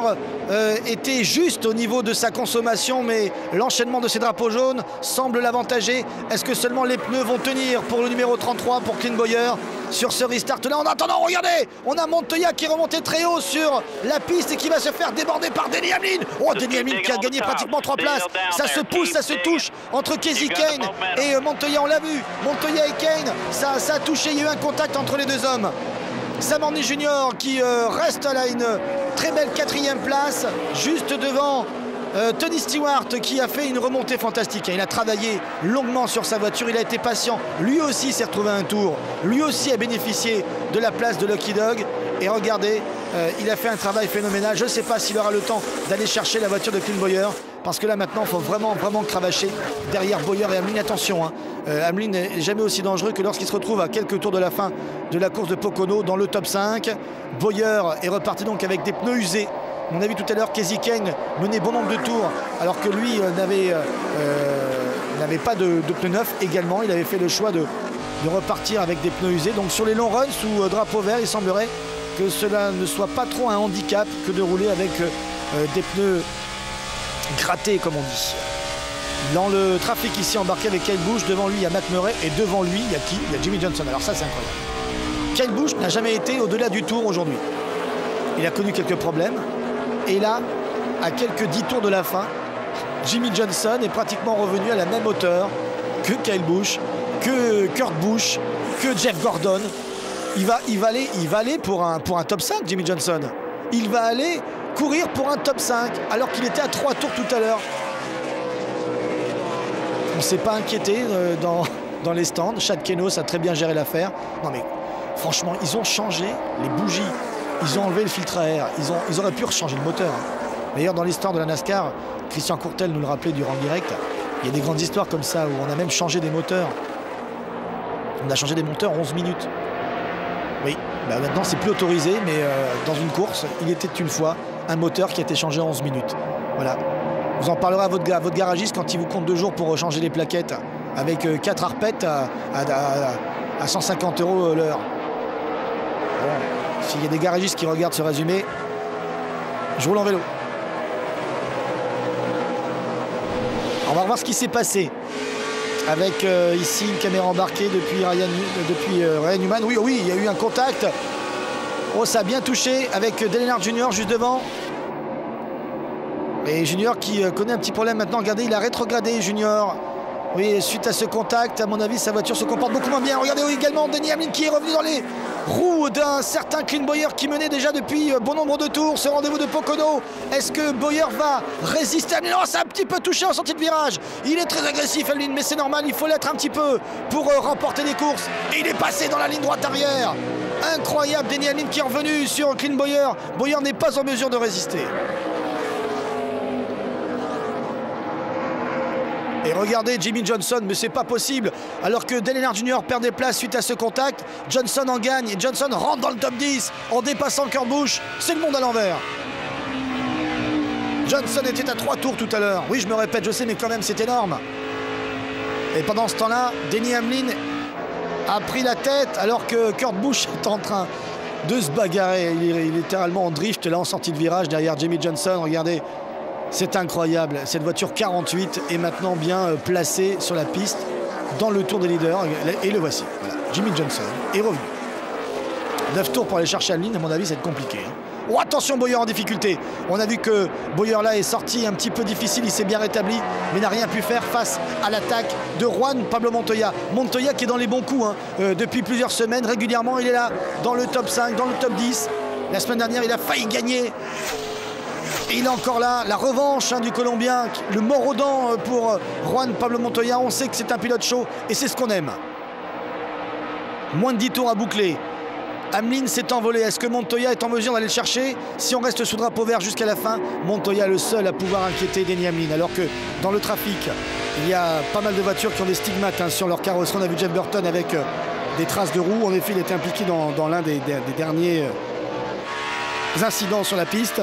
était juste au niveau de sa consommation, mais l'enchaînement de ces drapeaux jaunes semble l'avantager. Est-ce que seulement les pneus vont tenir pour le numéro 33 pour Clint Bowyer sur ce restart là? En attendant, regardez, on a Montoya qui est remonté très haut sur la piste et qui va se faire déborder par Denny Hamlin. Oh, Denny Hamlin qui a gagné pratiquement 3 places. Ça se pousse, ça se touche entre Kasey Kahne et Montoya. On l'a vu, Montoya et Kahne, ça a touché, il y a eu un contact entre les deux hommes. Sam Horny Junior qui reste à une très belle 4e place, juste devant Tony Stewart qui a fait une remontée fantastique. Il a travaillé longuement sur sa voiture, il a été patient. Lui aussi s'est retrouvé un tour, lui aussi a bénéficié de la place de Lucky Dog. Et regardez, il a fait un travail phénoménal. Je ne sais pas s'il aura le temps d'aller chercher la voiture de Clint Bowyer, parce que là maintenant il faut vraiment cravacher derrière Bowyer et Hamlin. Attention, hein, Hamlin n'est jamais aussi dangereux que lorsqu'il se retrouve à quelques tours de la fin de la course de Pocono dans le top 5. Bowyer est reparti donc avec des pneus usés. On a vu tout à l'heure Kasey Kahne mener bon nombre de tours alors que lui n'avait pas de pneus neufs également. Il avait fait le choix de repartir avec des pneus usés. Donc sur les longs runs sous drapeau vert, il semblerait que cela ne soit pas trop un handicap que de rouler avec des pneus grattés comme on dit. Dans le trafic ici embarqué avec Kyle Busch, devant lui il y a Matt Murray et devant lui il y a qui? Il y a Jimmie Johnson. Alors ça c'est incroyable. Kyle Busch n'a jamais été au-delà du tour aujourd'hui. Il a connu quelques problèmes et là, à quelques 10 tours de la fin, Jimmie Johnson est pratiquement revenu à la même hauteur que Kyle Busch, que Kurt Busch, que Jeff Gordon. Il va aller pour un top 5, Jimmie Johnson. Il va aller courir pour un top 5 alors qu'il était à 3 tours tout à l'heure. On ne s'est pas inquiété dans les stands. Chad Kenos a très bien géré l'affaire. Non mais franchement, ils ont changé les bougies. Ils ont enlevé le filtre à air. Ils auraient pu rechanger le moteur. D'ailleurs, dans l'histoire de la NASCAR, Christian Courtel nous le rappelait durant le direct, il y a des grandes histoires comme ça où on a même changé des moteurs. On a changé des moteurs 11 minutes. Oui, bah maintenant c'est plus autorisé, mais dans une course, il était une fois un moteur qui a été changé en 11 minutes. Voilà. Vous en parlerez à votre garagiste quand il vous compte 2 jours pour changer les plaquettes avec 4 arpettes à 150 € l'heure. Bon, s'il y a des garagistes qui regardent ce résumé, je roule en vélo. On va voir ce qui s'est passé avec ici une caméra embarquée depuis Ryan Newman. Oui, il y a eu un contact. Oh, ça a bien touché avec Dale Earnhardt Jr. juste devant. Et Junior qui connaît un petit problème maintenant. Regardez, il a rétrogradé Junior. Oui, suite à ce contact, à mon avis, sa voiture se comporte beaucoup moins bien. Regardez également Denny Hamlin qui est revenu dans les roues d'un certain Clint Bowyer qui menait déjà depuis bon nombre de tours ce rendez-vous de Pocono. Est-ce que Bowyer va résister? Non, ça a un petit peu touché en sortie de virage. Il est très agressif, Hamlin, mais c'est normal, il faut l'être un petit peu pour remporter des courses. Et il est passé dans la ligne droite arrière. Incroyable, Denny Hamlin qui est revenu sur Clint Bowyer. Bowyer n'est pas en mesure de résister. Et regardez Jimmie Johnson, mais c'est pas possible. Alors que Dale Earnhardt Jr. perd des places suite à ce contact, Johnson en gagne et Johnson rentre dans le top 10 en dépassant Kurt Busch. C'est le monde à l'envers. Johnson était à 3 tours tout à l'heure. Oui, je me répète, je sais, mais quand même, c'est énorme. Et pendant ce temps-là, Denny Hamlin a pris la tête alors que Kurt Busch est en train de se bagarrer. Il est littéralement en drift là en sortie de virage derrière Jimmie Johnson. Regardez. C'est incroyable, cette voiture 48 est maintenant bien placée sur la piste dans le tour des leaders et le voici. Voilà. Jimmie Johnson est revenu. 9 tours pour aller chercher Ameline, à mon avis, ça va être compliqué. Hein. Oh, attention, Bowyer en difficulté. On a vu que Bowyer là est sorti un petit peu difficile, il s'est bien rétabli, mais n'a rien pu faire face à l'attaque de Juan Pablo Montoya. Montoya qui est dans les bons coups hein, depuis plusieurs semaines, régulièrement il est là dans le top 5, dans le top 10. La semaine dernière, il a failli gagner. Et il est encore là, la revanche hein, du Colombien, le mort aux dents pour Juan Pablo Montoya. On sait que c'est un pilote chaud et c'est ce qu'on aime. Moins de 10 tours à boucler. Ameline s'est envolée. Est-ce que Montoya est en mesure d'aller le chercher? Si on reste sous drapeau vert jusqu'à la fin, Montoya est le seul à pouvoir inquiéter Denny Ameline. Alors que dans le trafic, il y a pas mal de voitures qui ont des stigmates hein, sur leur carrosserie. On a vu Jeff Burton avec des traces de roues. En effet, il était impliqué dans l'un des derniers incidents sur la piste.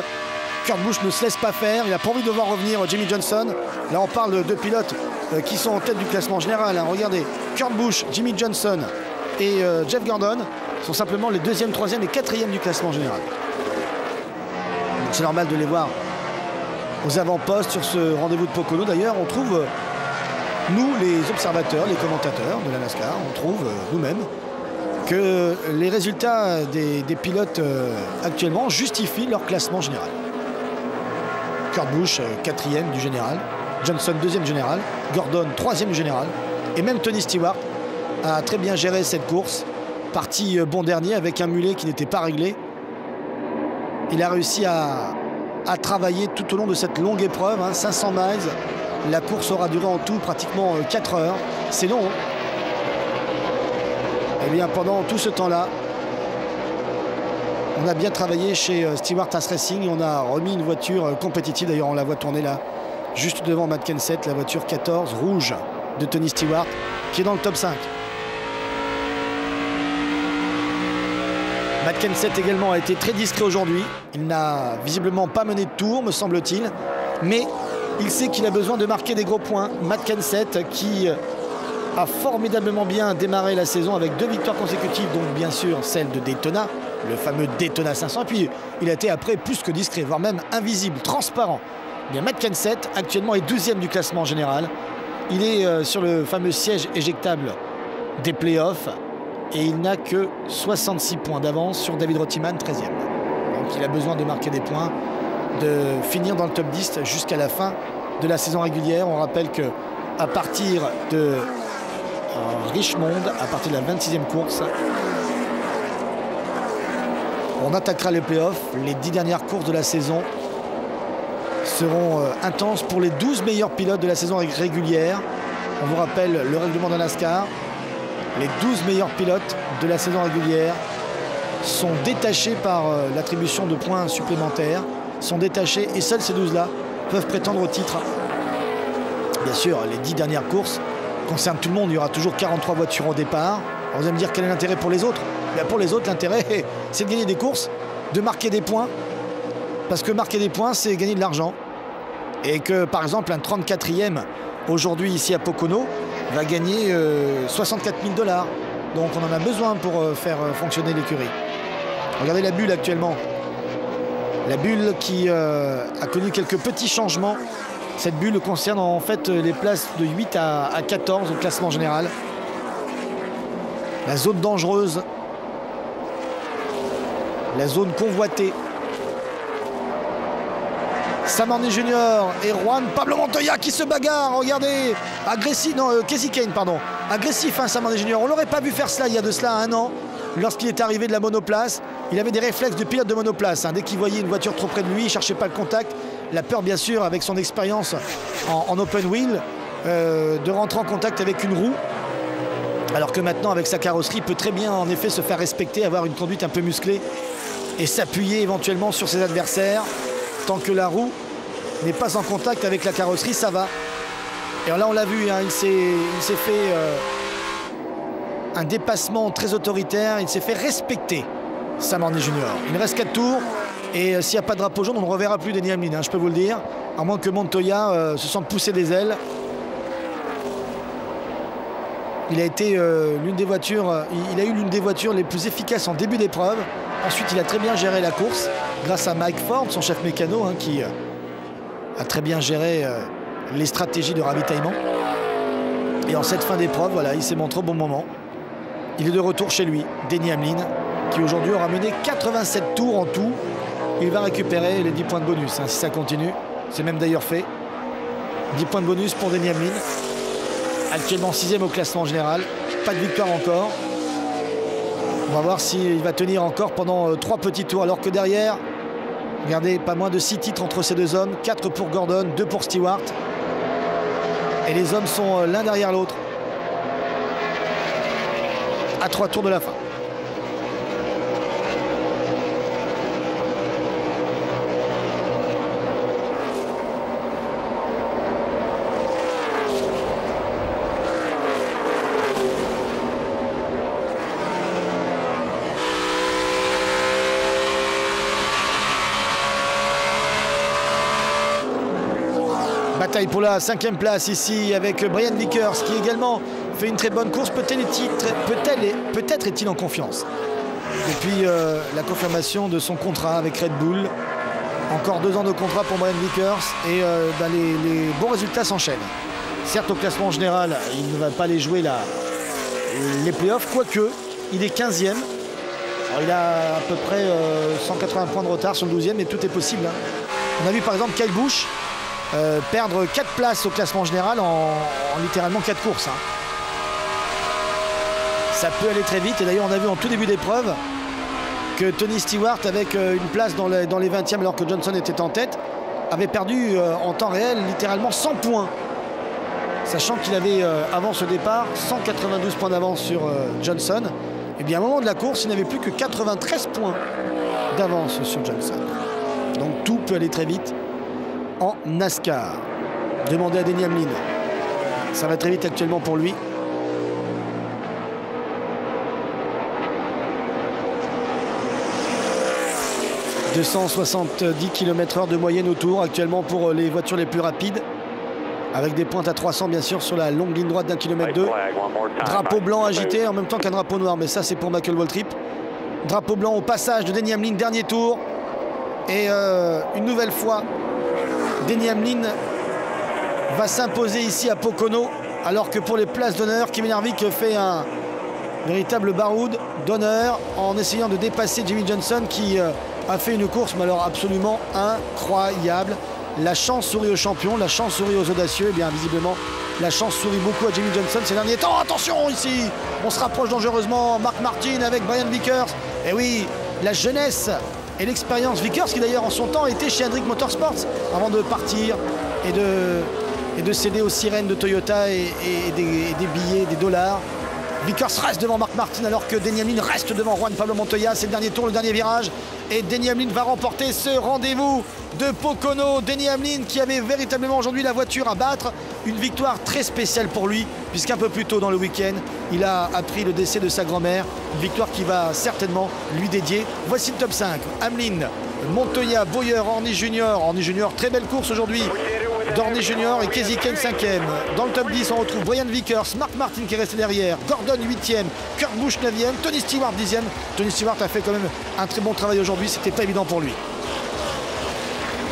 Kurt Busch ne se laisse pas faire. Il n'a pas envie de voir revenir Jimmie Johnson. Là, on parle de pilotes qui sont en tête du classement général. Hein. Regardez, Kurt Busch, Jimmie Johnson et Jeff Gordon sont simplement les 2e, 3e et 4e du classement général. C'est normal de les voir aux avant-postes sur ce rendez-vous de Pocono. D'ailleurs, on trouve, nous, les observateurs, les commentateurs de la NASCAR, on trouve nous-mêmes que les résultats des pilotes actuellement justifient leur classement général. Kurt Busch, 4e du général. Johnson, 2e général. Gordon, 3e du général. Et même Tony Stewart a très bien géré cette course. Parti bon dernier avec un mulet qui n'était pas réglé. Il a réussi à travailler tout au long de cette longue épreuve, hein, 500 miles. La course aura duré en tout pratiquement 4 heures. C'est long. Et bien pendant tout ce temps-là, on a bien travaillé chez Stewart Haas Racing. On a remis une voiture compétitive. D'ailleurs, on la voit tourner là, juste devant Matt Kenseth, la voiture 14 rouge de Tony Stewart, qui est dans le top 5. Matt Kenseth également a été très discret aujourd'hui. Il n'a visiblement pas mené de tour, me semble-t-il. Mais il sait qu'il a besoin de marquer des gros points. Matt Kenseth qui a formidablement bien démarré la saison avec 2 victoires consécutives, donc bien sûr celle de Daytona, le fameux Daytona 500. Et puis il a été après plus que discret, voire même invisible, transparent. Bien, Matt Kenseth actuellement est 12e du classement général. Il est sur le fameux siège éjectable des playoffs. Et il n'a que 66 points d'avance sur David Rottiman, 13e. Donc il a besoin de marquer des points, de finir dans le top 10 jusqu'à la fin de la saison régulière. On rappelle qu'à partir de Richmond, à partir de la 26e course, on attaquera les playoffs. Les 10 dernières courses de la saison seront intenses pour les 12 meilleurs pilotes de la saison régulière. On vous rappelle le règlement de la NASCAR. Les 12 meilleurs pilotes de la saison régulière sont détachés par l'attribution de points supplémentaires, sont détachés et seuls ces 12-là peuvent prétendre au titre. Bien sûr, les 10 dernières courses concernent tout le monde. Il y aura toujours 43 voitures au départ. Alors vous allez me dire quel est l'intérêt pour les autres? Bien, pour les autres, l'intérêt, c'est de gagner des courses, de marquer des points. Parce que marquer des points, c'est gagner de l'argent. Et que, par exemple, un 34e aujourd'hui ici à Pocono va gagner 64 000 $. Donc on en a besoin pour faire fonctionner l'écurie. Regardez la bulle actuellement. La bulle qui a connu quelques petits changements. Cette bulle concerne en fait les places de 8 à 14 au classement général. La zone dangereuse. La zone convoitée. Sam Hornet Junior et Juan Pablo Montoya qui se bagarrent. Regardez, agressif, non, Kasey Kahne, pardon. Agressif, hein, Sam Hornet Junior. On l'aurait pas vu faire cela il y a de cela 1 an. Lorsqu'il est arrivé de la monoplace, il avait des réflexes de pilote de monoplace. Hein. Dès qu'il voyait une voiture trop près de lui, il ne cherchait pas le contact. La peur, bien sûr, avec son expérience en open wheel, de rentrer en contact avec une roue. Alors que maintenant, avec sa carrosserie, il peut très bien, en effet, se faire respecter, avoir une conduite un peu musclée et s'appuyer éventuellement sur ses adversaires. Tant que la roue n'est pas en contact avec la carrosserie, ça va. Et là, on l'a vu, hein, il s'est fait un dépassement très autoritaire. Il s'est fait respecter, Sam Hornet Junior. Il reste 4 tours. Et s'il n'y a pas de drapeau jaune, on ne reverra plus Denny Hamlin, hein, je peux vous le dire. À moins que Montoya se sente pousser des ailes. Il a été l'une des voitures, il a eu l'une des voitures les plus efficaces en début d'épreuve. Ensuite, il a très bien géré la course grâce à Mike Ford, son chef mécano, hein, qui a très bien géré les stratégies de ravitaillement. Et en cette fin d'épreuve, voilà, il s'est montré au bon moment. Il est de retour chez lui, Denny Hamlin. qui aujourd'hui aura mené 87 tours en tout. Il va récupérer les 10 points de bonus, hein, si ça continue. C'est même d'ailleurs fait. 10 points de bonus pour Denny Hamlin. Actuellement 6e au classement général. Pas de victoire encore. On va voir s'il va tenir encore pendant 3 petits tours. Alors que derrière, regardez, pas moins de 6 titres entre ces deux hommes. 4 pour Gordon, 2 pour Stewart. Et les hommes sont l'un derrière l'autre. À 3 tours de la fin. Bataille pour la 5e place ici avec Brian Vickers qui également fait une très bonne course. Peut-être est-il en confiance depuis la confirmation de son contrat avec Red Bull. Encore 2 ans de contrat pour Brian Vickers et les bons résultats s'enchaînent. Certes, au classement général, il ne va pas les jouer les playoffs, quoique il est 15e. Alors, il a à peu près 180 points de retard sur le 12e, mais tout est possible, hein. On a vu par exemple Kyle Busch perdre 4 places au classement général en littéralement 4 courses, hein. Ça peut aller très vite. Et d'ailleurs, on a vu en tout début d'épreuve que Tony Stewart, avec une place dans les 20e alors que Johnson était en tête, avait perdu en temps réel littéralement 100 points. Sachant qu'il avait, avant ce départ, 192 points d'avance sur Johnson. Et bien, à un moment de la course, il n'avait plus que 93 points d'avance sur Johnson. Donc tout peut aller très vite en NASCAR. Demandez à Denny Hamlin. Ça va très vite actuellement pour lui. « 270 km/h de moyenne au tour actuellement pour les voitures les plus rapides. Avec des pointes à 300 bien sûr sur la longue ligne droite d'1,2 km. Drapeau blanc agité en même temps qu'un drapeau noir. Mais ça c'est pour Michael Waltrip. Drapeau blanc au passage de Denny Hamlin, dernier tour. Et une nouvelle fois, Denny Hamlin va s'imposer ici à Pocono. Alors que pour les places d'honneur, Kevin Harvick fait un véritable baroud d'honneur en essayant de dépasser Jimmy Johnson qui a fait une course mais alors absolument incroyable. La chance sourit aux champions, la chance sourit aux audacieux. Et bien visiblement, la chance sourit beaucoup à Jimmy Johnson ces derniers temps. Attention ici, on se rapproche dangereusement. Mark Martin avec Brian Vickers. Et oui, la jeunesse et l'expérience. Vickers qui d'ailleurs en son temps était chez Hendrick Motorsports avant de partir et de céder aux sirènes de Toyota et des billets, des dollars. Vickers reste devant Mark Martin alors que Denny Hamlin reste devant Juan Pablo Montoya. C'est le dernier tour, le dernier virage. Et Denny Hamlin va remporter ce rendez-vous de Pocono. Denny Hamlin qui avait véritablement aujourd'hui la voiture à battre. Une victoire très spéciale pour lui puisqu'un peu plus tôt dans le week-end, il a appris le décès de sa grand-mère. Une victoire qui va certainement lui dédier. Voici le top 5. Hamlin, Montoya, Bowyer, Horner Junior. Horner Junior, très belle course aujourd'hui. Dorney Junior et Kasey Kahne 5e. Dans le top 10, on retrouve Brian Vickers, Mark Martin qui est resté derrière, Gordon 8e, Kurt Busch 9e, Tony Stewart 10e. Tony Stewart a fait quand même un très bon travail aujourd'hui, c'était pas évident pour lui.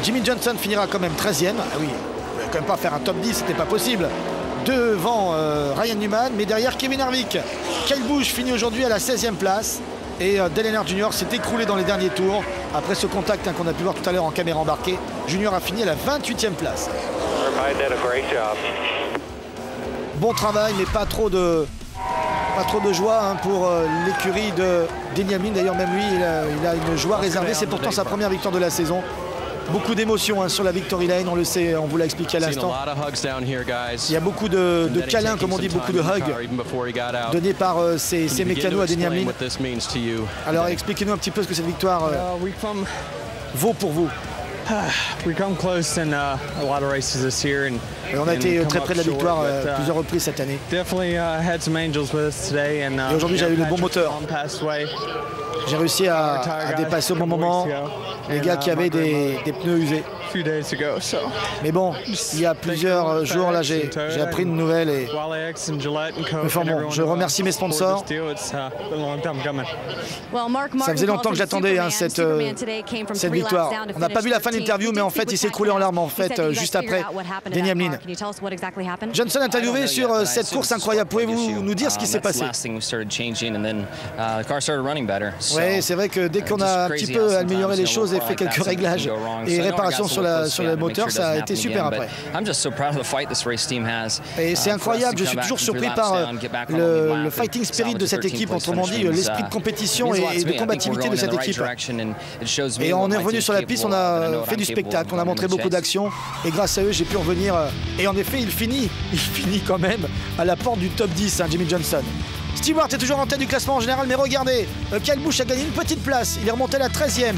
Jimmy Johnson finira quand même 13e. Ah oui, il ne va quand même pas faire un top 10, c'était pas possible. Devant Ryan Newman, mais derrière Kevin Harvick. Kyle Busch finit aujourd'hui à la 16e place. Et Dale Earnhardt Jr. s'est écroulé dans les derniers tours. Après ce contact qu'on a pu voir tout à l'heure en caméra embarquée, Junior a fini à la 28e place. Bon travail, mais pas trop de joie hein, pour l'écurie de Denny Hamlin. D'ailleurs, même lui, il a une joie réservée. C'est pourtant sa première victoire de la saison. Beaucoup d'émotions hein, sur la Victory Lane, on le sait, on vous l'a expliqué à l'instant. Il y a beaucoup de câlins, comme on dit, beaucoup de hugs donnés par ces mécanos à Denny Hamlin. Alors expliquez-nous un petit peu ce que cette victoire vaut pour vous. On a été très près de la victoire plusieurs reprises cette année. Et aujourd'hui, j'ai eu le bon moteur. J'ai réussi à dépasser au bon moment les gars qui avaient des pneus usés. Mais bon, il y a plusieurs jours, là, j'ai appris une nouvelle et... Enfin bon, je remercie mes sponsors. Ça faisait longtemps que j'attendais cette victoire. On n'a pas vu la fin de l'interview, mais en fait, il s'est écroulé en larmes, en fait, juste après Denny Hamlin. Johnson interviewé sur cette course incroyable. Pouvez-vous nous dire ce qui s'est passé? Oui, c'est vrai que dès qu'on a un petit peu amélioré les choses et fait quelques réglages et réparations sur le moteur, ça a été super après. Et c'est incroyable, je suis toujours surpris par le fighting spirit de cette équipe, autrement dit l'esprit de compétition et de combativité de cette équipe. Et on est revenu sur la piste, on a fait du spectacle, on a montré beaucoup d'action et grâce à eux j'ai pu revenir. Et en effet il finit quand même à la porte du top 10, Jimmie Johnson. Stewart est toujours en tête du classement en général, mais regardez, Kyle Busch a gagné une petite place, il est remonté à la 13e.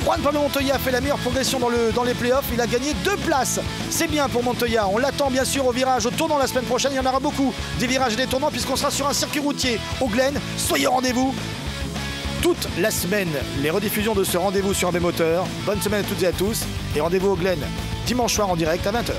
Juan Pablo Montoya a fait la meilleure progression dans les playoffs, il a gagné 2 places. C'est bien pour Montoya, on l'attend bien sûr au virage, au tournant la semaine prochaine, il y en aura beaucoup, des virages et des tournants, puisqu'on sera sur un circuit routier au Glen. Soyez au rendez-vous toute la semaine, les rediffusions de ce rendez-vous sur AB Moteur. Bonne semaine à toutes et à tous, et rendez-vous au Glen dimanche soir en direct à 20h.